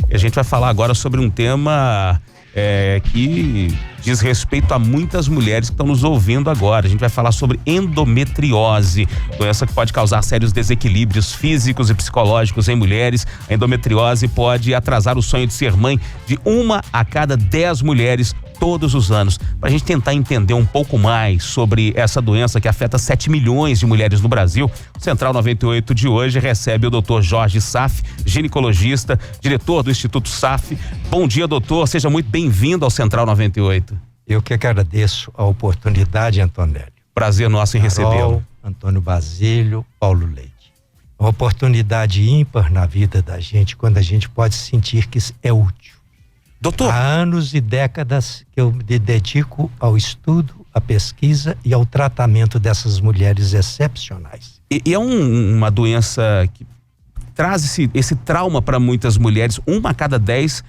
E a gente vai falar agora sobre um tema que diz respeito a muitas mulheres que estão nos ouvindo agora. A gente vai falar sobre endometriose, doença que pode causar sérios desequilíbrios físicos e psicológicos em mulheres. A endometriose pode atrasar o sonho de ser mãe de 1 a cada 10 mulheres todos os anos. Para a gente tentar entender um pouco mais sobre essa doença que afeta 7 milhões de mulheres no Brasil, o Central 98 de hoje recebe o Dr. Jorge Saff, ginecologista, diretor do Instituto Saff. Bom dia, doutor. Seja muito bem-vindo ao Central 98. Eu que agradeço a oportunidade, Antonélio. Prazer nosso em recebê-lo. Antônio Basílio, Paulo Leite. Uma oportunidade ímpar na vida da gente, quando a gente pode sentir que é útil. Doutor, há anos e décadas que eu me dedico ao estudo, à pesquisa e ao tratamento dessas mulheres excepcionais. E é uma doença que traz esse trauma para muitas mulheres. 1 a cada 10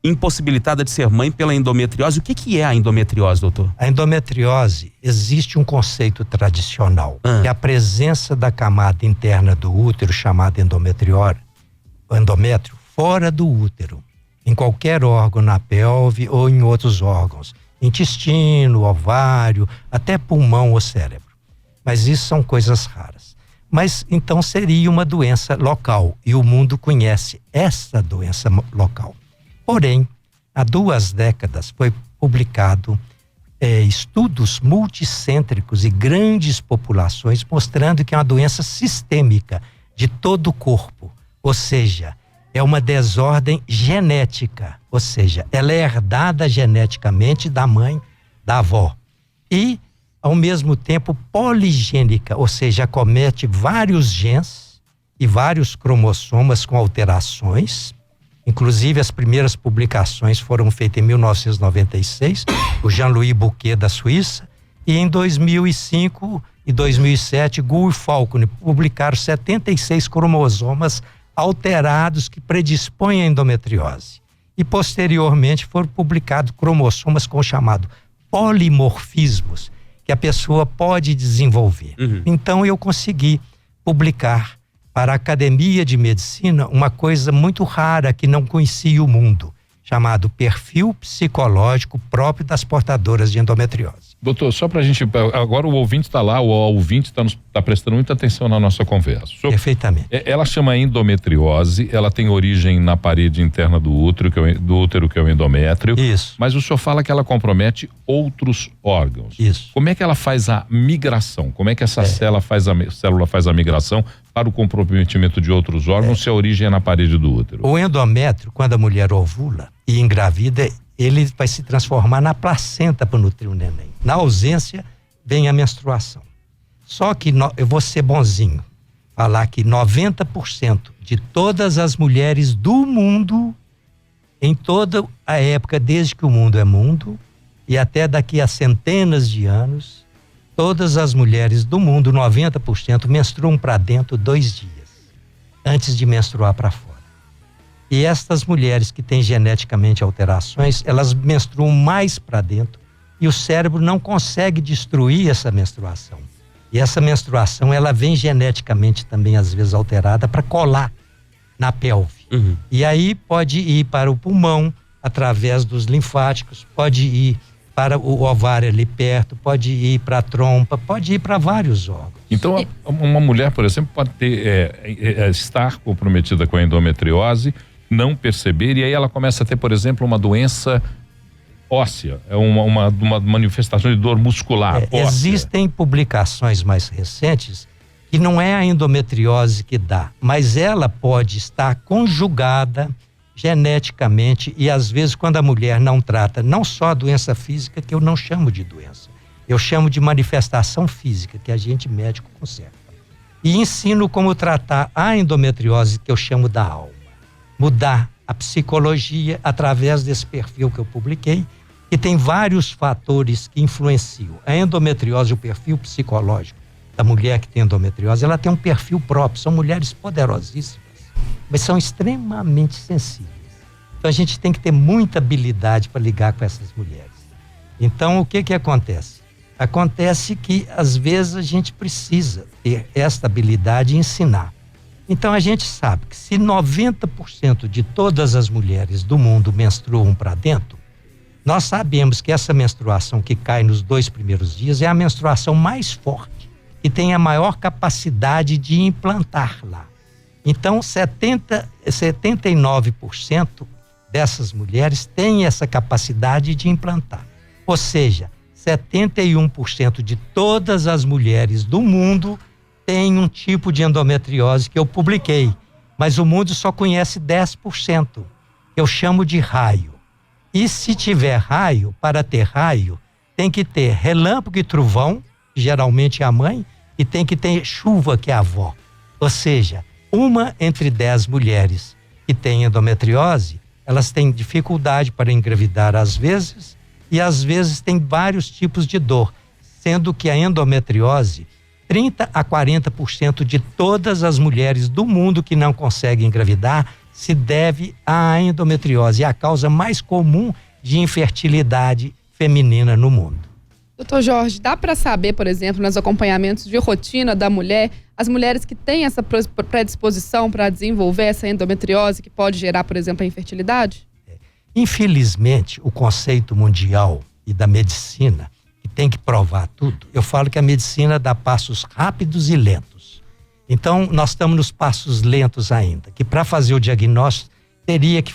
impossibilitada de ser mãe pela endometriose. O que é a endometriose, doutor? A endometriose, existe um conceito tradicional, que é a presença da camada interna do útero, chamada endométrio, fora do útero. Em qualquer órgão, na pelve ou em outros órgãos, intestino, ovário, até pulmão ou cérebro. Mas isso são coisas raras. Mas então seria uma doença local e o mundo conhece essa doença local. Porém, há 2 décadas foi publicado estudos multicêntricos e grandes populações mostrando que é uma doença sistêmica de todo o corpo, ou seja, é uma desordem genética, ou seja, ela é herdada geneticamente da mãe, da avó. E, ao mesmo tempo, poligênica, ou seja, acomete vários genes e vários cromossomas com alterações. Inclusive, as primeiras publicações foram feitas em 1996, o Jean-Louis Bouquet, da Suíça, e em 2005 e 2007, Guo e Falcone publicaram 76 cromossomas alterados que predispõem à endometriose. E posteriormente foram publicados cromossomas com o chamado polimorfismos, que a pessoa pode desenvolver. Então eu consegui publicar para a Academia de Medicina uma coisa muito rara que não conhecia o mundo, chamado perfil psicológico próprio das portadoras de endometriose. Doutor, só pra gente, agora o ouvinte está lá, o ouvinte está prestando muita atenção na nossa conversa. Perfeitamente. Ela chama endometriose, ela tem origem na parede interna do útero, que é o endométrio. Isso. Mas o senhor fala que ela compromete outros órgãos. Isso. Como é que ela faz a migração? Como é que essa célula faz a migração para o comprometimento de outros órgãos se a origem é na parede do útero? O endométrio, quando a mulher ovula e engravida, ele vai se transformar na placenta para nutrir o neném. Na ausência, vem a menstruação. Só que eu vou ser bonzinho, falar que 90% de todas as mulheres do mundo, em toda a época, desde que o mundo é mundo, e até daqui a centenas de anos, todas as mulheres do mundo, 90%, menstruam para dentro 2 dias, antes de menstruar para fora. E estas mulheres que têm geneticamente alterações, elas menstruam mais para dentro e o cérebro não consegue destruir essa menstruação. E essa menstruação, ela vem geneticamente também, às vezes, alterada para colar na pelve. E aí pode ir para o pulmão, através dos linfáticos, pode ir para o ovário ali perto, pode ir para a trompa, pode ir para vários órgãos. Então, uma mulher, por exemplo, pode ter, estar comprometida com a endometriose, não perceber, e aí ela começa a ter, por exemplo, uma doença óssea, uma manifestação de dor muscular. Existem publicações mais recentes que não é a endometriose que dá, mas ela pode estar conjugada geneticamente e às vezes quando a mulher não trata não só a doença física, que eu não chamo de doença, eu chamo de manifestação física, que a gente médico conserta. E ensino como tratar a endometriose, que eu chamo da alma. Mudar a psicologia através desse perfil que eu publiquei, que tem vários fatores que influenciam. A endometriose, o perfil psicológico da mulher que tem endometriose, ela tem um perfil próprio, são mulheres poderosíssimas, mas são extremamente sensíveis. Então a gente tem que ter muita habilidade para ligar com essas mulheres. Então o que acontece? Acontece que às vezes a gente precisa ter esta habilidade e ensinar. Então a gente sabe que se 90% de todas as mulheres do mundo menstruam para dentro, nós sabemos que essa menstruação que cai nos 2 primeiros dias é a menstruação mais forte e tem a maior capacidade de implantar lá. Então 79% dessas mulheres têm essa capacidade de implantar. Ou seja, 71% de todas as mulheres do mundo têm um tipo de endometriose que eu publiquei, mas o mundo só conhece 10%. Eu chamo de raio. E se tiver raio, para ter raio, tem que ter relâmpago e trovão, geralmente é a mãe, e tem que ter chuva, que é a avó. Ou seja, 1 entre 10 mulheres que têm endometriose, elas têm dificuldade para engravidar às vezes, e às vezes tem vários tipos de dor, sendo que a endometriose, 30 a 40% de todas as mulheres do mundo que não conseguem engravidar se deve à endometriose, é a causa mais comum de infertilidade feminina no mundo. Doutor Jorge, dá para saber, por exemplo, nos acompanhamentos de rotina da mulher, as mulheres que têm essa predisposição para desenvolver essa endometriose que pode gerar, por exemplo, a infertilidade? Infelizmente, o conceito mundial e da medicina, que tem que provar tudo, eu falo que a medicina dá passos rápidos e lentos. Então, nós estamos nos passos lentos ainda, que para fazer o diagnóstico, teria que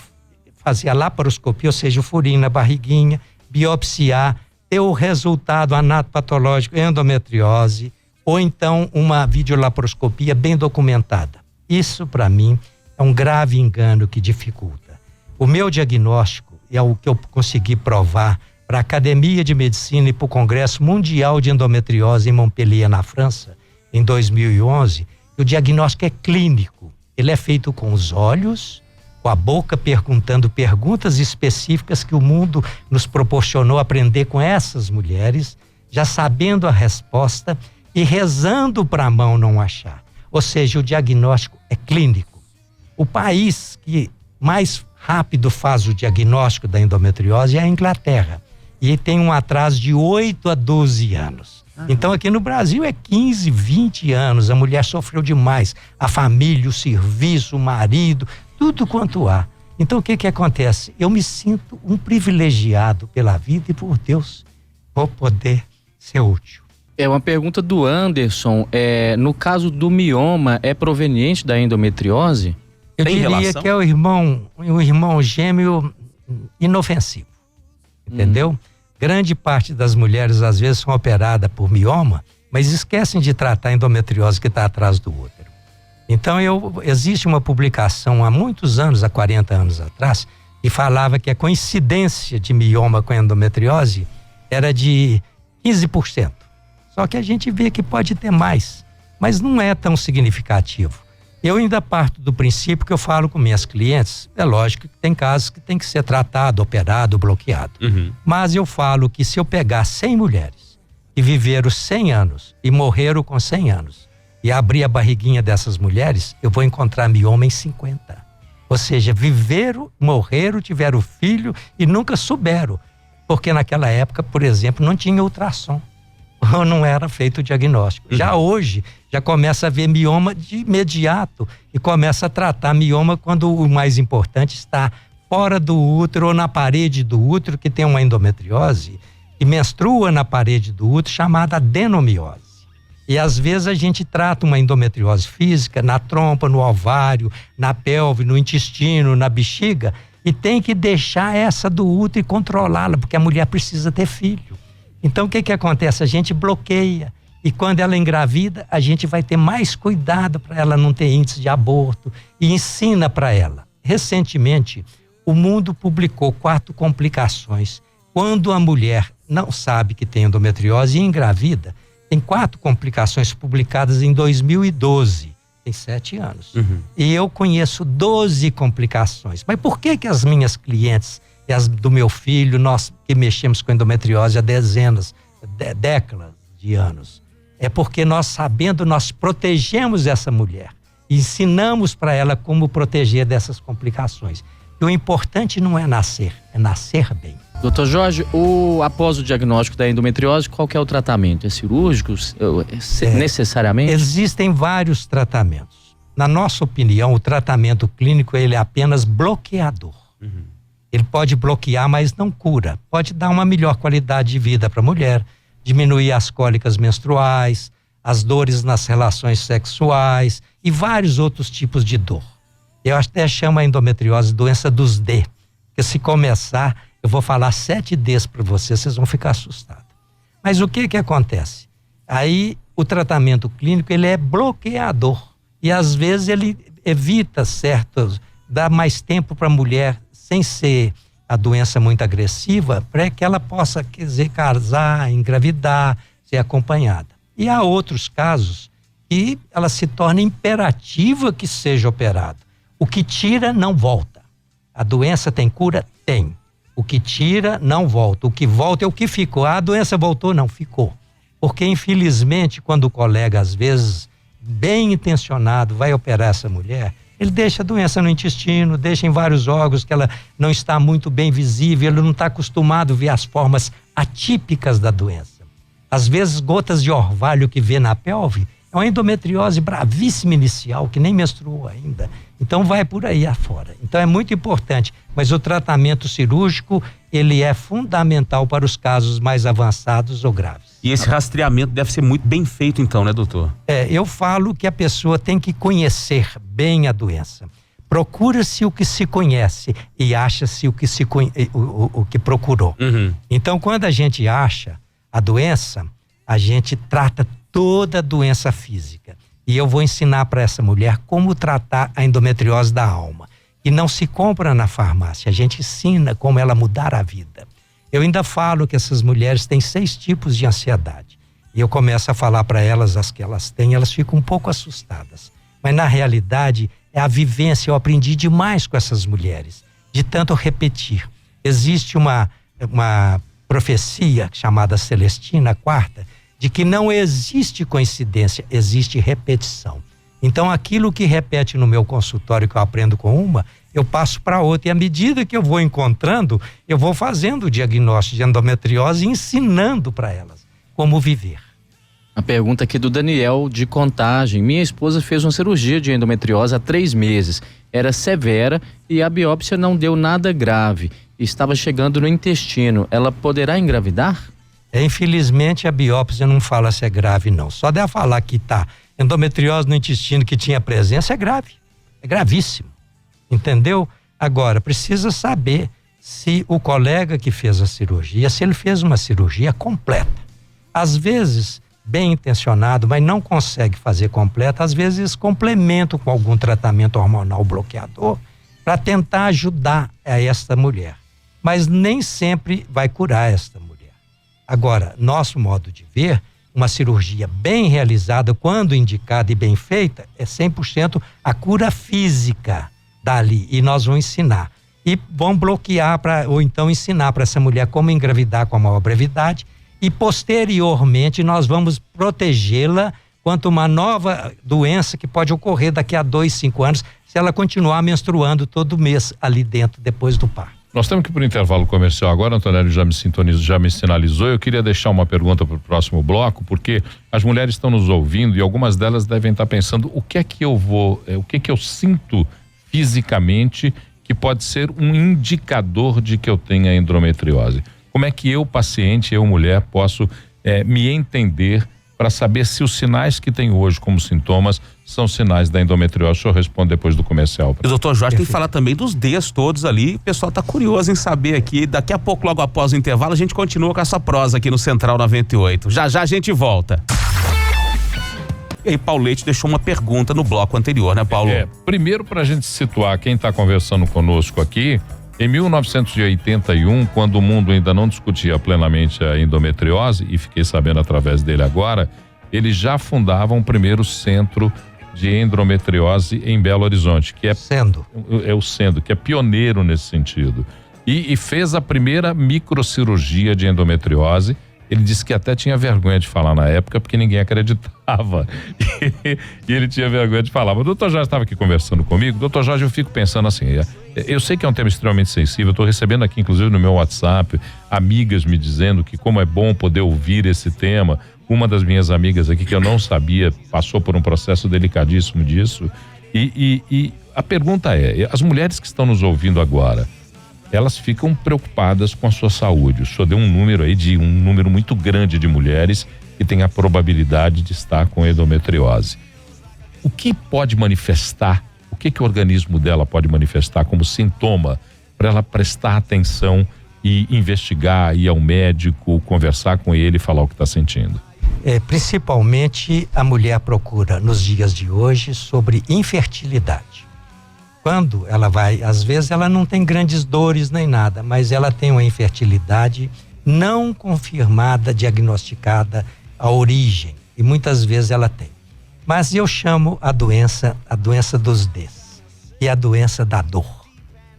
fazer a laparoscopia, ou seja, o furinho na barriguinha, biopsiar, ter o resultado anatopatológico, endometriose, ou então uma videolaparoscopia bem documentada. Isso, para mim, é um grave engano que dificulta. O meu diagnóstico é o que eu consegui provar para a Academia de Medicina e para o Congresso Mundial de Endometriose em Montpellier, na França, em 2011, o diagnóstico é clínico. Ele é feito com os olhos, com a boca, perguntando perguntas específicas que o mundo nos proporcionou aprender com essas mulheres, já sabendo a resposta e rezando para a mão não achar. Ou seja, o diagnóstico é clínico. O país que mais rápido faz o diagnóstico da endometriose é a Inglaterra. E tem um atraso de 8 a 12 anos. Então aqui no Brasil é 15, 20 anos, a mulher sofreu demais, a família, o serviço, o marido, tudo quanto há. Então o que acontece? Eu me sinto um privilegiado pela vida e por Deus, vou poder ser útil. É uma pergunta do Anderson, no caso do mioma, é proveniente da endometriose? Eu diria que é o irmão gêmeo inofensivo, entendeu? Grande parte das mulheres às vezes são operadas por mioma, mas esquecem de tratar a endometriose que está atrás do útero. Então existe uma publicação há muitos anos, há 40 anos atrás, que falava que a coincidência de mioma com endometriose era de 15%. Só que a gente vê que pode ter mais, mas não é tão significativo. Eu ainda parto do princípio que eu falo com minhas clientes, é lógico que tem casos que tem que ser tratado, operado, bloqueado. Mas eu falo que se eu pegar 100 mulheres que viveram 100 anos e morreram com 100 anos e abrir a barriguinha dessas mulheres, eu vou encontrar mioma em 50. Ou seja, viveram, morreram, tiveram filho e nunca souberam. Porque naquela época, por exemplo, não tinha ultrassom. Ou não era feito o diagnóstico. Já hoje, já começa a ver mioma de imediato e começa a tratar mioma quando o mais importante está fora do útero ou na parede do útero, que tem uma endometriose e menstrua na parede do útero, chamada adenomiose. E às vezes a gente trata uma endometriose física na trompa, no ovário, na pelve, no intestino, na bexiga, e tem que deixar essa do útero e controlá-la, porque a mulher precisa ter filho. Então o que acontece? A gente bloqueia e quando ela engravida, a gente vai ter mais cuidado para ela não ter índice de aborto e ensina para ela. Recentemente, o mundo publicou 4 complicações. Quando a mulher não sabe que tem endometriose e engravida, tem 4 complicações publicadas em 2012. Tem 7 anos. E eu conheço 12 complicações. Mas por que as minhas clientes e as do meu filho, nós que mexemos com endometriose há décadas de anos, é porque nós protegemos essa mulher, ensinamos para ela como proteger dessas complicações. E o importante não é nascer, é nascer bem. Doutor Jorge, após o diagnóstico da endometriose, qual que é o tratamento? É cirúrgico? Necessariamente? Existem vários tratamentos. na nossa opinião, o tratamento clínico ele é apenas bloqueador. Ele pode bloquear, mas não cura. Pode dar uma melhor qualidade de vida para a mulher, diminuir as cólicas menstruais, as dores nas relações sexuais e vários outros tipos de dor. Eu até chamo a endometriose doença dos D, porque se começar, eu vou falar 7 Ds para vocês vão ficar assustados. Mas o que acontece? Aí o tratamento clínico ele é bloqueador e às vezes ele evita dá mais tempo para a mulher sem ser a doença muito agressiva, para que ela possa, quer dizer, casar, engravidar, ser acompanhada. E há outros casos que ela se torna imperativa que seja operada. O que tira não volta. A doença tem cura? Tem. O que tira não volta. O que volta é o que ficou. A doença voltou? Não, ficou. Porque infelizmente quando o colega às vezes bem intencionado vai operar essa mulher, ele deixa a doença no intestino, deixa em vários órgãos que ela não está muito bem visível, ele não está acostumado a ver as formas atípicas da doença. Às vezes gotas de orvalho que vê na pelve é uma endometriose bravíssima inicial, que nem menstruou ainda. Então vai por aí afora. Então é muito importante, mas o tratamento cirúrgico, ele é fundamental para os casos mais avançados ou graves. E esse rastreamento deve ser muito bem feito então, né, doutor? Eu falo que a pessoa tem que conhecer bem a doença. Procura-se o que se conhece e acha-se o que procurou. Então quando a gente acha a doença, a gente trata toda a doença física. E eu vou ensinar para essa mulher como tratar a endometriose da alma. E não se compra na farmácia, a gente ensina como ela mudar a vida. Eu ainda falo que essas mulheres têm 6 tipos de ansiedade. E eu começo a falar para elas as que elas têm, elas ficam um pouco assustadas. Mas na realidade é a vivência, eu aprendi demais com essas mulheres, de tanto repetir. Existe uma profecia chamada Celestina, 4ª, de que não existe coincidência, existe repetição. Então aquilo que repete no meu consultório que eu aprendo com uma, eu passo para outra e à medida que eu vou encontrando, eu vou fazendo o diagnóstico de endometriose e ensinando para elas como viver. A pergunta aqui do Daniel de Contagem. Minha esposa fez uma cirurgia de endometriose há 3 meses. Era severa e a biópsia não deu nada grave. Estava chegando no intestino. Ela poderá engravidar? Infelizmente a biópsia não fala se é grave não. Só dela falar que tá endometriose no intestino que tinha presença é grave. É gravíssimo. Entendeu? Agora, precisa saber se o colega que fez a cirurgia, se ele fez uma cirurgia completa. Às vezes, bem intencionado, mas não consegue fazer completa, às vezes complementa com algum tratamento hormonal bloqueador para tentar ajudar a esta mulher. Mas nem sempre vai curar esta mulher. Agora, nosso modo de ver, uma cirurgia bem realizada, quando indicada e bem feita, é 100% a cura física dali. E nós vamos ensinar. E vamos bloquear, ou então ensinar para essa mulher como engravidar com a maior brevidade. E posteriormente nós vamos protegê-la quanto uma nova doença que pode ocorrer daqui a 2, 5 anos, se ela continuar menstruando todo mês ali dentro, depois do parto. Nós temos que ir para o intervalo comercial agora, Antonelli já me sinalizou. Eu queria deixar uma pergunta para o próximo bloco, porque as mulheres estão nos ouvindo e algumas delas devem estar pensando o que é que eu sinto fisicamente que pode ser um indicador de que eu tenha endometriose. Como é que eu, paciente, eu, mulher, posso me entender para saber se os sinais que tenho hoje como sintomas são sinais da endometriose? O senhor responde depois do comercial. O doutor Jorge tem que falar também dos Ds todos ali. O pessoal tá curioso em saber aqui. Daqui a pouco, logo após o intervalo, a gente continua com essa prosa aqui no Central 98. Já a gente volta. E aí, Paulo Leite deixou uma pergunta no bloco anterior, né, Paulo? Primeiro, para a gente situar quem está conversando conosco aqui, em 1981, quando o mundo ainda não discutia plenamente a endometriose, e fiquei sabendo através dele agora, eles já fundavam o primeiro centro de endometriose em Belo Horizonte, que é o Sendo, que é pioneiro nesse sentido. E fez a primeira microcirurgia de endometriose. Ele disse que até tinha vergonha de falar na época, porque ninguém acreditava. E ele tinha vergonha de falar. Mas o doutor Jorge estava aqui conversando comigo. Doutor Jorge, eu fico pensando assim, eu sei que é um tema extremamente sensível, eu estou recebendo aqui, inclusive no meu WhatsApp, amigas me dizendo que como é bom poder ouvir esse tema. Uma das minhas amigas aqui, que eu não sabia, passou por um processo delicadíssimo disso. E a pergunta é, as mulheres que estão nos ouvindo agora, elas ficam preocupadas com a sua saúde. O senhor deu um número aí de um número muito grande de mulheres que tem a probabilidade de estar com endometriose. O que pode manifestar, o que o organismo dela pode manifestar como sintoma para ela prestar atenção e investigar, ir ao médico, conversar com ele e falar o que está sentindo? Principalmente a mulher procura nos dias de hoje sobre infertilidade. Quando ela vai, às vezes ela não tem grandes dores nem nada, mas ela tem uma infertilidade não confirmada, diagnosticada, a origem, e muitas vezes ela tem. Mas eu chamo a doença dos Ds, e a doença da dor.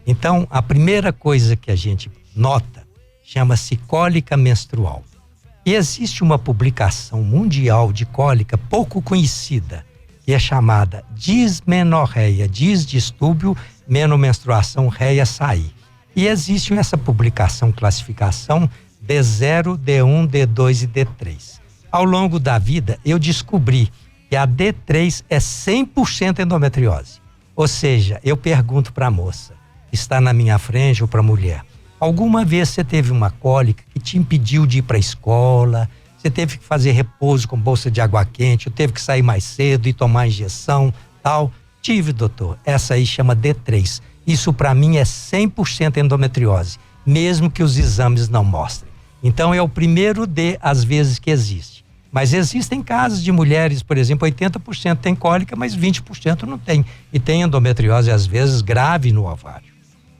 Então, a primeira coisa que a gente nota chama-se cólica menstrual. E existe uma publicação mundial de cólica pouco conhecida, que é chamada dismenorreia, distúrbio, menomenstruação, reia, sair. E existe essa publicação, classificação D0, D1, D2 e D3. Ao longo da vida, eu descobri que a D3 é 100% endometriose. Ou seja, eu pergunto para a moça, que está na minha frente ou para a mulher, alguma vez você teve uma cólica que te impediu de ir para a escola, você teve que fazer repouso com bolsa de água quente, ou teve que sair mais cedo e tomar injeção, tal? Tive, doutor. Essa aí chama D3. Isso para mim é 100% endometriose, mesmo que os exames não mostrem. Então é o primeiro D, às vezes, que existe. Mas existem casos de mulheres, por exemplo, 80% tem cólica, mas 20% não tem. E tem endometriose, às vezes, grave no ovário,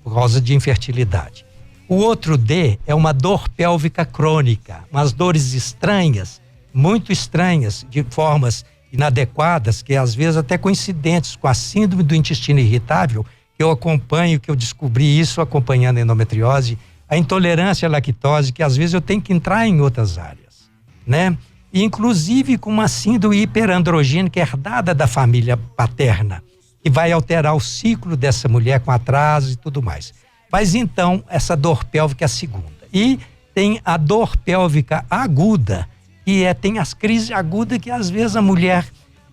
por causa de infertilidade. O outro D é uma dor pélvica crônica, umas dores estranhas, muito estranhas, de formas inadequadas, que às vezes até coincidentes com a síndrome do intestino irritável, que eu acompanho, que eu descobri isso acompanhando a endometriose, a intolerância à lactose, que às vezes eu tenho que entrar em outras áreas, né? E, inclusive com uma síndrome hiperandrogênica herdada da família paterna, que vai alterar o ciclo dessa mulher com atraso e tudo mais. Mas então, essa dor pélvica é a segunda. E tem a dor pélvica aguda, que tem as crises agudas que às vezes a mulher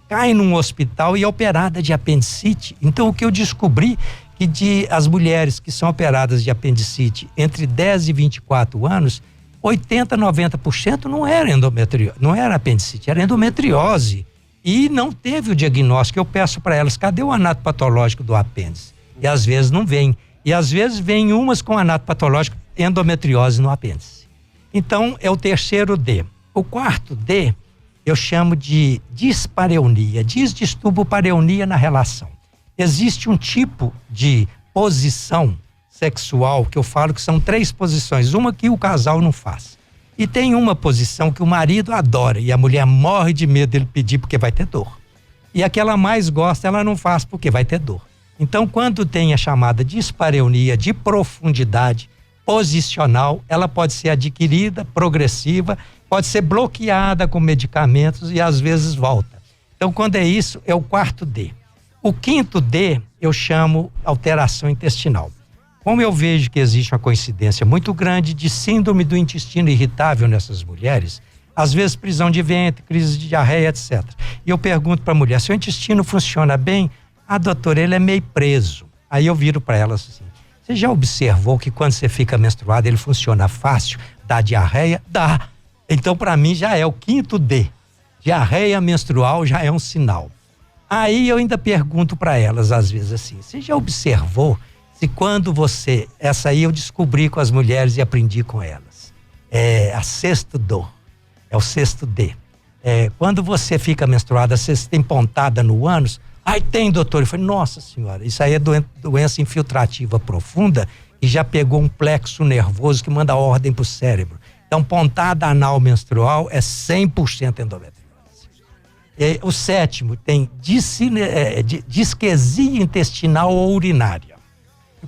cai num hospital e é operada de apendicite. Então, o que eu descobri que as mulheres que são operadas de apendicite entre 10 e 24 anos, 80, 90% não era apendicite, era endometriose. E não teve o diagnóstico. Eu peço para elas, cadê o anatopatológico do apêndice? E às vezes não vem. E às vezes vem umas com anatopatológico endometriose no apêndice. Então é o terceiro D. O quarto D eu chamo de dispareunia, distúrbio pareunia na relação. Existe um tipo de posição sexual que eu falo que são 3 posições, uma que o casal não faz. E tem uma posição que o marido adora e a mulher morre de medo dele pedir porque vai ter dor. E a que ela mais gosta, ela não faz porque vai ter dor. Então, quando tem a chamada dispareunia de profundidade posicional, ela pode ser adquirida, progressiva, pode ser bloqueada com medicamentos e às vezes volta. Então, quando é isso, é o quarto D. O quinto D, eu chamo alteração intestinal. Como eu vejo que existe uma coincidência muito grande de síndrome do intestino irritável nessas mulheres, às vezes prisão de ventre, crise de diarreia, etc. E eu pergunto para a mulher, seu intestino funciona bem? Ah, doutor, ele é meio preso. Aí eu viro para ela assim, você já observou que quando você fica menstruada ele funciona fácil? Dá diarreia? Dá. Então para mim já é o quinto D. Diarreia menstrual já é um sinal. Aí eu ainda pergunto para elas às vezes assim, você já observou se quando essa aí eu descobri com as mulheres e aprendi com elas, é a sexta dor, é o sexto D. Quando você fica menstruada, você tem pontada no ânus, ai tem doutor, eu falei, nossa senhora, isso aí é doença infiltrativa profunda e já pegou um plexo nervoso que manda ordem pro cérebro. Então pontada anal menstrual é 100% endometriose. O sétimo tem disquesia intestinal ou urinária.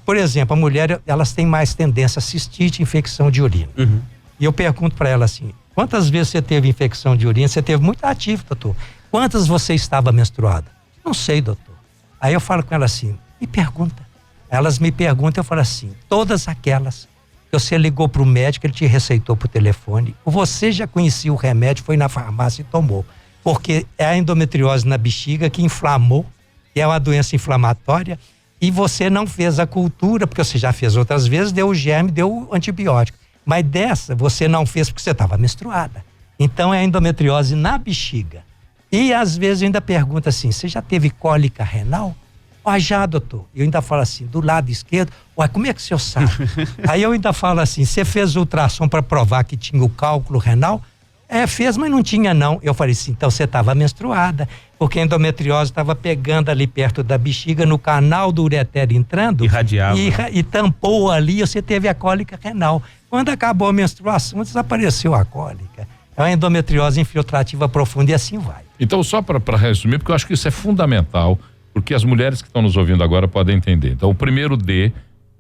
Por exemplo, a mulher, elas têm mais tendência a cistite, infecção de urina. Uhum. E eu pergunto para ela assim, quantas vezes você teve infecção de urina? Você teve muito ativo, doutor. Quantas você estava menstruada? Não sei, doutor. Aí eu falo com ela assim, me pergunta. Elas me perguntam, eu falo assim, todas aquelas que você ligou para o médico, ele te receitou por telefone, você já conhecia o remédio, foi na farmácia e tomou. Porque é a endometriose na bexiga que inflamou que é uma doença inflamatória, e você não fez a cultura, porque você já fez outras vezes, deu o germe, deu o antibiótico. Mas dessa você não fez porque você estava menstruada. Então é endometriose na bexiga. E às vezes eu ainda pergunto assim, você já teve cólica renal? Já, doutor. Eu ainda falo assim, do lado esquerdo. Como é que o senhor sabe? Aí eu ainda falo assim, você fez ultrassom para provar que tinha o cálculo renal? Fez, mas não tinha não. Eu falei assim, então você estava menstruada, porque a endometriose estava pegando ali perto da bexiga, no canal do ureter entrando. Irradiava. E tampou ali, você teve a cólica renal. Quando acabou a menstruação, desapareceu a cólica. É uma endometriose infiltrativa profunda e assim vai. Então, só para resumir, porque eu acho que isso é fundamental, porque as mulheres que estão nos ouvindo agora podem entender. Então, o primeiro D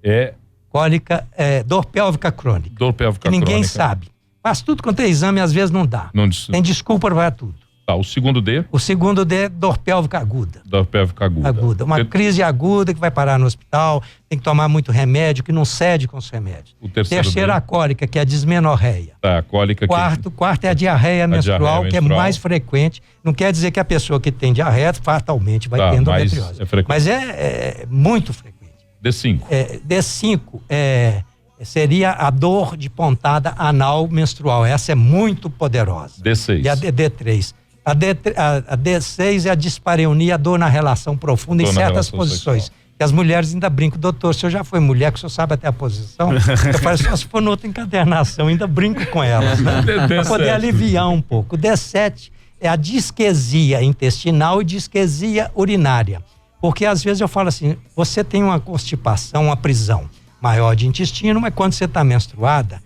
é... Cólica, dor pélvica crônica. Dor pélvica crônica. Ninguém crônica. sabe. Faz tudo quanto é exame, às vezes não dá. Tem desculpa para tudo. Tá, o segundo D? O segundo D é dor pélvica aguda. Dor pélvica aguda. Uma crise aguda que vai parar no hospital, tem que tomar muito remédio, que não cede com os remédios. O terceiro a cólica, que é a dismenorreia. Tá, a cólica quarto é a diarreia menstrual, que é mais frequente. Não quer dizer que a pessoa que tem diarreia fatalmente vai ter endometriose. Mas é muito frequente. D5. D5 seria a dor de pontada anal menstrual. Essa é muito poderosa. D6. E a D3. A D6 é a dispareunia, a dor na relação profunda em certas posições. Sexual. Que as mulheres ainda brincam, doutor, o senhor já foi mulher, que o senhor sabe até a posição? Eu falo, só se for noutra encadernação, ainda brinco com elas, né? Para poder aliviar um pouco. O D7 é a disquesia intestinal e disquesia urinária. Porque às vezes eu falo assim, você tem uma constipação, uma prisão maior de intestino, mas quando você está menstruada,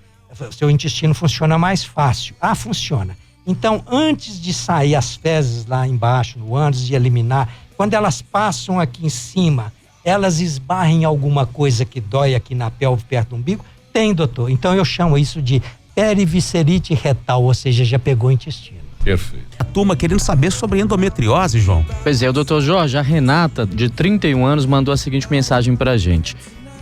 seu intestino funciona mais fácil. Funciona. Então, antes de sair as fezes lá embaixo, no ânus, de eliminar, quando elas passam aqui em cima, elas esbarram em alguma coisa que dói aqui na pelve, perto do umbigo? Tem, doutor. Então, eu chamo isso de periviscerite retal, ou seja, já pegou o intestino. Perfeito. A turma querendo saber sobre endometriose, João. Pois é, o doutor Jorge, a Renata, de 31 anos, mandou a seguinte mensagem pra gente.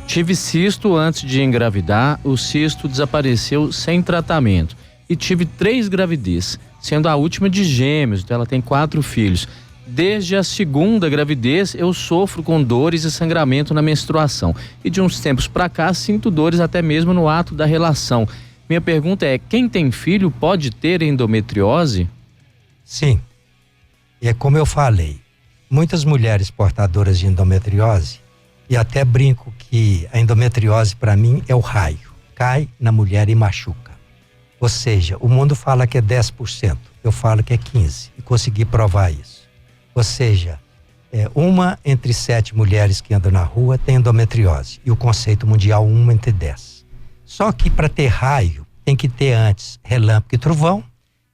Tive cisto antes de engravidar, o cisto desapareceu sem tratamento. E tive 3 gravidez, sendo a última de gêmeos, então ela tem 4 filhos. Desde a segunda gravidez, eu sofro com dores e sangramento na menstruação. E de uns tempos pra cá, sinto dores até mesmo no ato da relação. Minha pergunta é, quem tem filho pode ter endometriose? Sim. E é como eu falei, muitas mulheres portadoras de endometriose, e até brinco que a endometriose para mim é o raio. Cai na mulher e machuca. Ou seja, o mundo fala que é 10%, eu falo que é 15%, e consegui provar isso. Ou seja, uma entre 7 mulheres que andam na rua tem endometriose, e o conceito mundial 1 entre 10. Só que para ter raio, tem que ter antes relâmpago e trovão,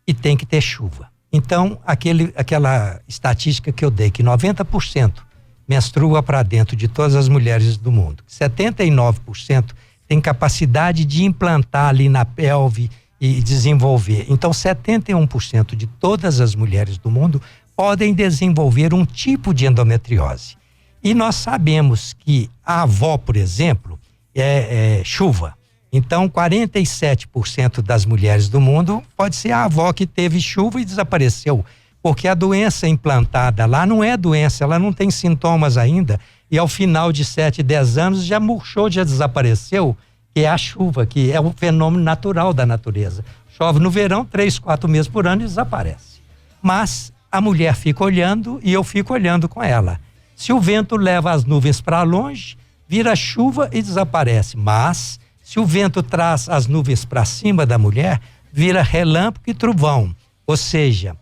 e tem que ter chuva. Então, aquela estatística que eu dei, que 90% menstrua para dentro de todas as mulheres do mundo, 79% tem capacidade de implantar ali na pelve e desenvolver. Então, 71% de todas as mulheres do mundo podem desenvolver um tipo de endometriose. E nós sabemos que a avó, por exemplo, é chuva. Então, 47% das mulheres do mundo pode ser a avó que teve chuva e desapareceu. Porque a doença implantada lá não é doença, ela não tem sintomas ainda. E ao final de 7, 10 anos já murchou, já desapareceu, que é a chuva, que é um fenômeno natural da natureza. Chove no verão, 3, 4 meses por ano e desaparece. Mas a mulher fica olhando e eu fico olhando com ela. Se o vento leva as nuvens para longe, vira chuva e desaparece. Mas se o vento traz as nuvens para cima da mulher, vira relâmpago e trovão. Ou seja,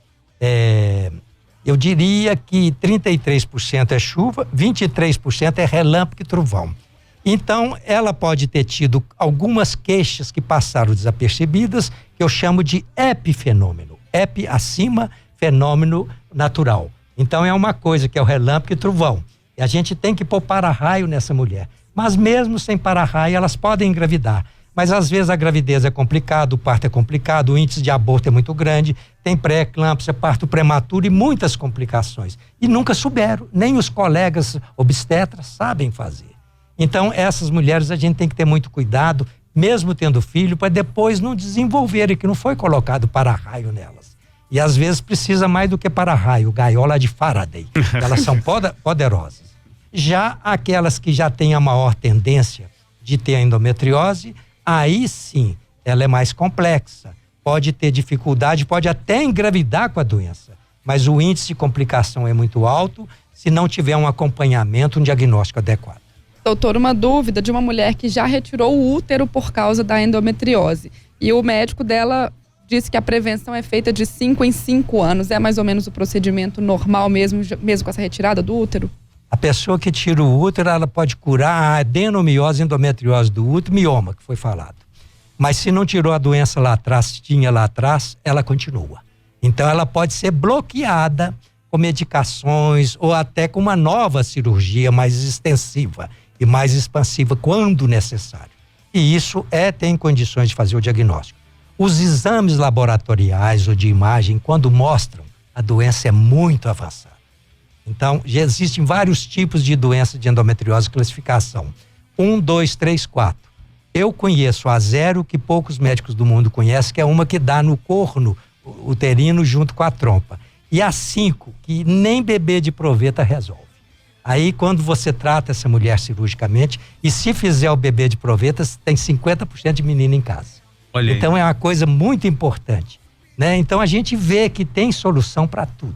eu diria que 33% é chuva, 23% é relâmpago e trovão. Então, ela pode ter tido algumas queixas que passaram desapercebidas, que eu chamo de epifenômeno. Epi, acima, fenômeno natural. Então, é uma coisa que é o relâmpago e trovão. E a gente tem que pôr para-raio nessa mulher. Mas mesmo sem para-raio, elas podem engravidar. Mas às vezes a gravidez é complicada, o parto é complicado, o índice de aborto é muito grande, tem pré-eclâmpsia, parto prematuro e muitas complicações. E nunca souberam, nem os colegas obstetras sabem fazer. Então, essas mulheres a gente tem que ter muito cuidado, mesmo tendo filho, para depois não desenvolverem, que não foi colocado para-raio nelas. E às vezes precisa mais do que para-raio, gaiola de Faraday. Elas são poderosas. Já aquelas que já têm a maior tendência de ter a endometriose, aí sim, ela é mais complexa. Pode ter dificuldade, pode até engravidar com a doença. Mas o índice de complicação é muito alto se não tiver um acompanhamento, um diagnóstico adequado. Doutor, uma dúvida de uma mulher que já retirou o útero por causa da endometriose. E o médico dela disse que a prevenção é feita de 5 em 5 anos. É mais ou menos o procedimento normal mesmo com essa retirada do útero? A pessoa que tira o útero, ela pode curar a adenomiose, endometriose do útero, mioma, que foi falado. Mas se não tirou a doença lá atrás, se tinha lá atrás, ela continua. Então ela pode ser bloqueada com medicações ou até com uma nova cirurgia mais extensiva e mais expansiva quando necessário. E isso tem condições de fazer o diagnóstico. Os exames laboratoriais ou de imagem, quando mostram, a doença é muito avançada. Então, já existem vários tipos de doença de endometriose, classificação 1, 2, 3, 4. Eu conheço a 0, que poucos médicos do mundo conhecem, que é uma que dá no corno uterino junto com a trompa. E a 5, que nem bebê de proveta resolve. Aí, quando você trata essa mulher cirurgicamente, e se fizer o bebê de proveta, tem 50% de menina em casa. Olha aí. Então, é uma coisa muito importante, né? Então, a gente vê que tem solução para tudo,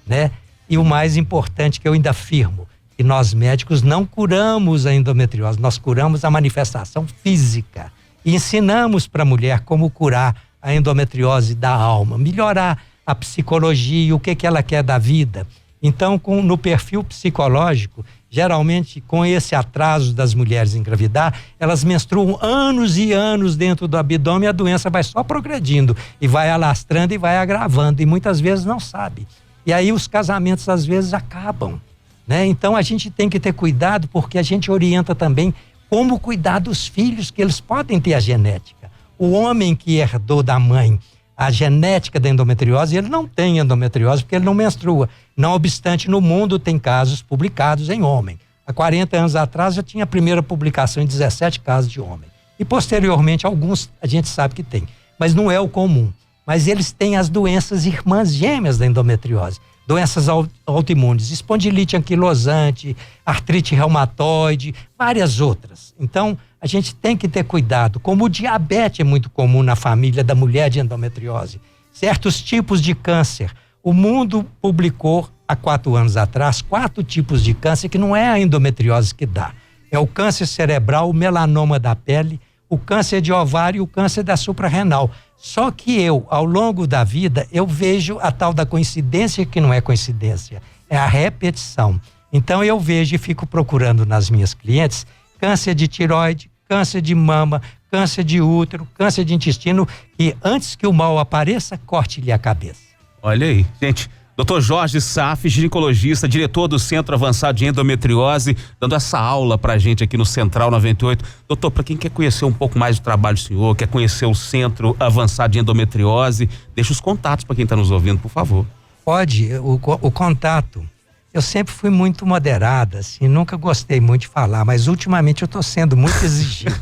né? E o mais importante que eu ainda afirmo, que nós médicos não curamos a endometriose, nós curamos a manifestação física. E ensinamos para a mulher como curar a endometriose da alma, melhorar a psicologia, o que ela quer da vida. Então, no perfil psicológico, geralmente com esse atraso das mulheres engravidar, elas menstruam anos e anos dentro do abdômen e a doença vai só progredindo e vai alastrando e vai agravando e muitas vezes não sabe. E aí os casamentos às vezes acabam, né? Então a gente tem que ter cuidado porque a gente orienta também como cuidar dos filhos, que eles podem ter a genética. O homem que herdou da mãe a genética da endometriose, ele não tem endometriose porque ele não menstrua. Não obstante, no mundo tem casos publicados em homem. Há 40 anos atrás já tinha a primeira publicação em 17 casos de homem. E posteriormente alguns a gente sabe que tem, mas não é o comum. Mas eles têm as doenças irmãs gêmeas da endometriose. Doenças autoimunes, espondilite anquilosante, artrite reumatoide, várias outras. Então, a gente tem que ter cuidado. Como o diabetes é muito comum na família da mulher de endometriose, certos tipos de câncer. O mundo publicou, há 4 anos atrás, 4 tipos de câncer que não é a endometriose que dá. É o câncer cerebral, o melanoma da pele, o câncer de ovário e o câncer da suprarrenal. Só que ao longo da vida, eu vejo a tal da coincidência que não é coincidência, é a repetição. Então eu vejo e fico procurando nas minhas clientes câncer de tireoide, câncer de mama, câncer de útero, câncer de intestino, e antes que o mal apareça, corte-lhe a cabeça. Olha aí, gente. Dr. Jorge Saf, ginecologista, diretor do Centro Avançado de Endometriose, dando essa aula pra gente aqui no Central 98. Doutor, para quem quer conhecer um pouco mais do trabalho do senhor, quer conhecer o Centro Avançado de Endometriose, deixa os contatos para quem está nos ouvindo, por favor. Pode, o contato. Eu sempre fui muito moderada, assim, nunca gostei muito de falar, mas ultimamente eu estou sendo muito exigido.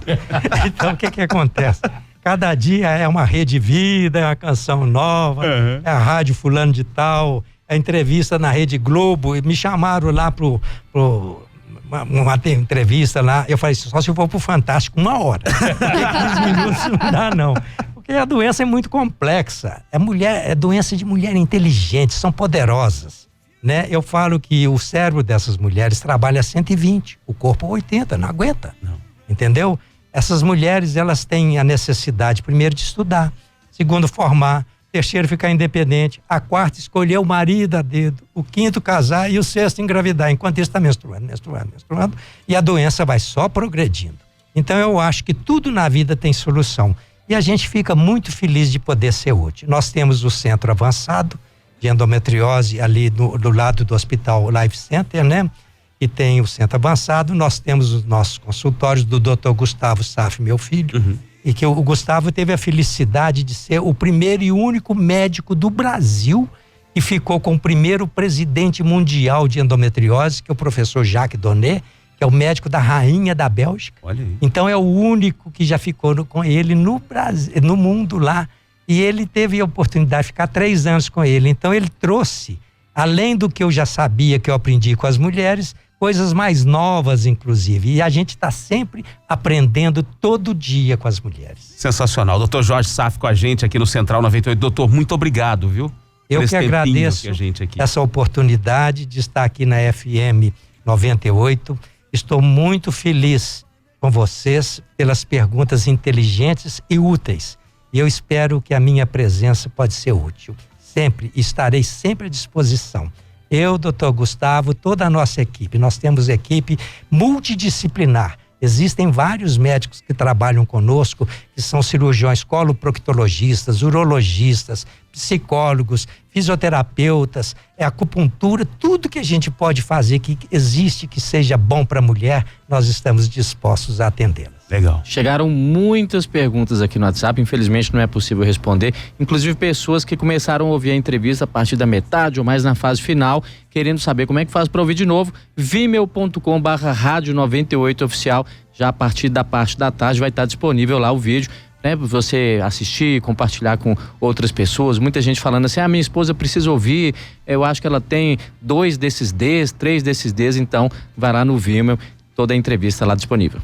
Então, o que acontece? Cada dia é uma rede vida, é uma canção nova, é a rádio fulano de tal, é entrevista na Rede Globo. Me chamaram lá uma entrevista lá, eu falei, só se eu for pro Fantástico 1 hora. 15 minutos não dá não. Porque a doença é muito complexa. É doença de mulher inteligente, são poderosas, né? Eu falo que o cérebro dessas mulheres trabalha 120, o corpo 80, não aguenta. Não. Entendeu? Essas mulheres, elas têm a necessidade, primeiro, de estudar, segundo, formar, terceiro, ficar independente, a quarta, escolher o marido a dedo, o quinto, casar e o sexto, engravidar. Enquanto isso, está menstruando, e a doença vai só progredindo. Então, eu acho que tudo na vida tem solução. E a gente fica muito feliz de poder ser útil. Nós temos o Centro Avançado de Endometriose ali do lado do Hospital Life Center, né? Que tem o Centro Avançado. Nós temos os nossos consultórios do Dr. Gustavo Saf, meu filho, e que o Gustavo teve a felicidade de ser o primeiro e único médico do Brasil que ficou com o primeiro presidente mundial de endometriose, que é o professor Jacques Donnet, que é o médico da rainha da Bélgica. Olha aí. Então é o único que já ficou com ele no Brasil, no mundo lá. E ele teve a oportunidade de ficar 3 anos com ele. Então ele trouxe, além do que eu já sabia, que eu aprendi com as mulheres, coisas mais novas, inclusive. E a gente está sempre aprendendo todo dia com as mulheres. Sensacional. Doutor Jorge Saf com a gente aqui no Central 98. Doutor, muito obrigado, viu? Eu que agradeço essa oportunidade de estar aqui na FM 98. Estou muito feliz com vocês pelas perguntas inteligentes e úteis. E eu espero que a minha presença pode ser útil. Estarei sempre à disposição. Eu, doutor Gustavo, toda a nossa equipe. Nós temos equipe multidisciplinar. Existem vários médicos que trabalham conosco, que são cirurgiões coloproctologistas, urologistas, psicólogos, fisioterapeutas, acupuntura, tudo que a gente pode fazer que existe, que seja bom para a mulher, nós estamos dispostos a atendê-las. Legal. Chegaram muitas perguntas aqui no WhatsApp, infelizmente não é possível responder, inclusive pessoas que começaram a ouvir a entrevista a partir da metade ou mais na fase final, querendo saber como é que faz para ouvir de novo. vimeo.com/rádio98oficial, já a partir da parte da tarde vai estar disponível lá o vídeo, né, você assistir, compartilhar com outras pessoas. Muita gente falando assim, minha esposa precisa ouvir, eu acho que ela tem 2 desses Ds, 3 desses Ds, então vai lá no Vimeo, toda a entrevista lá disponível.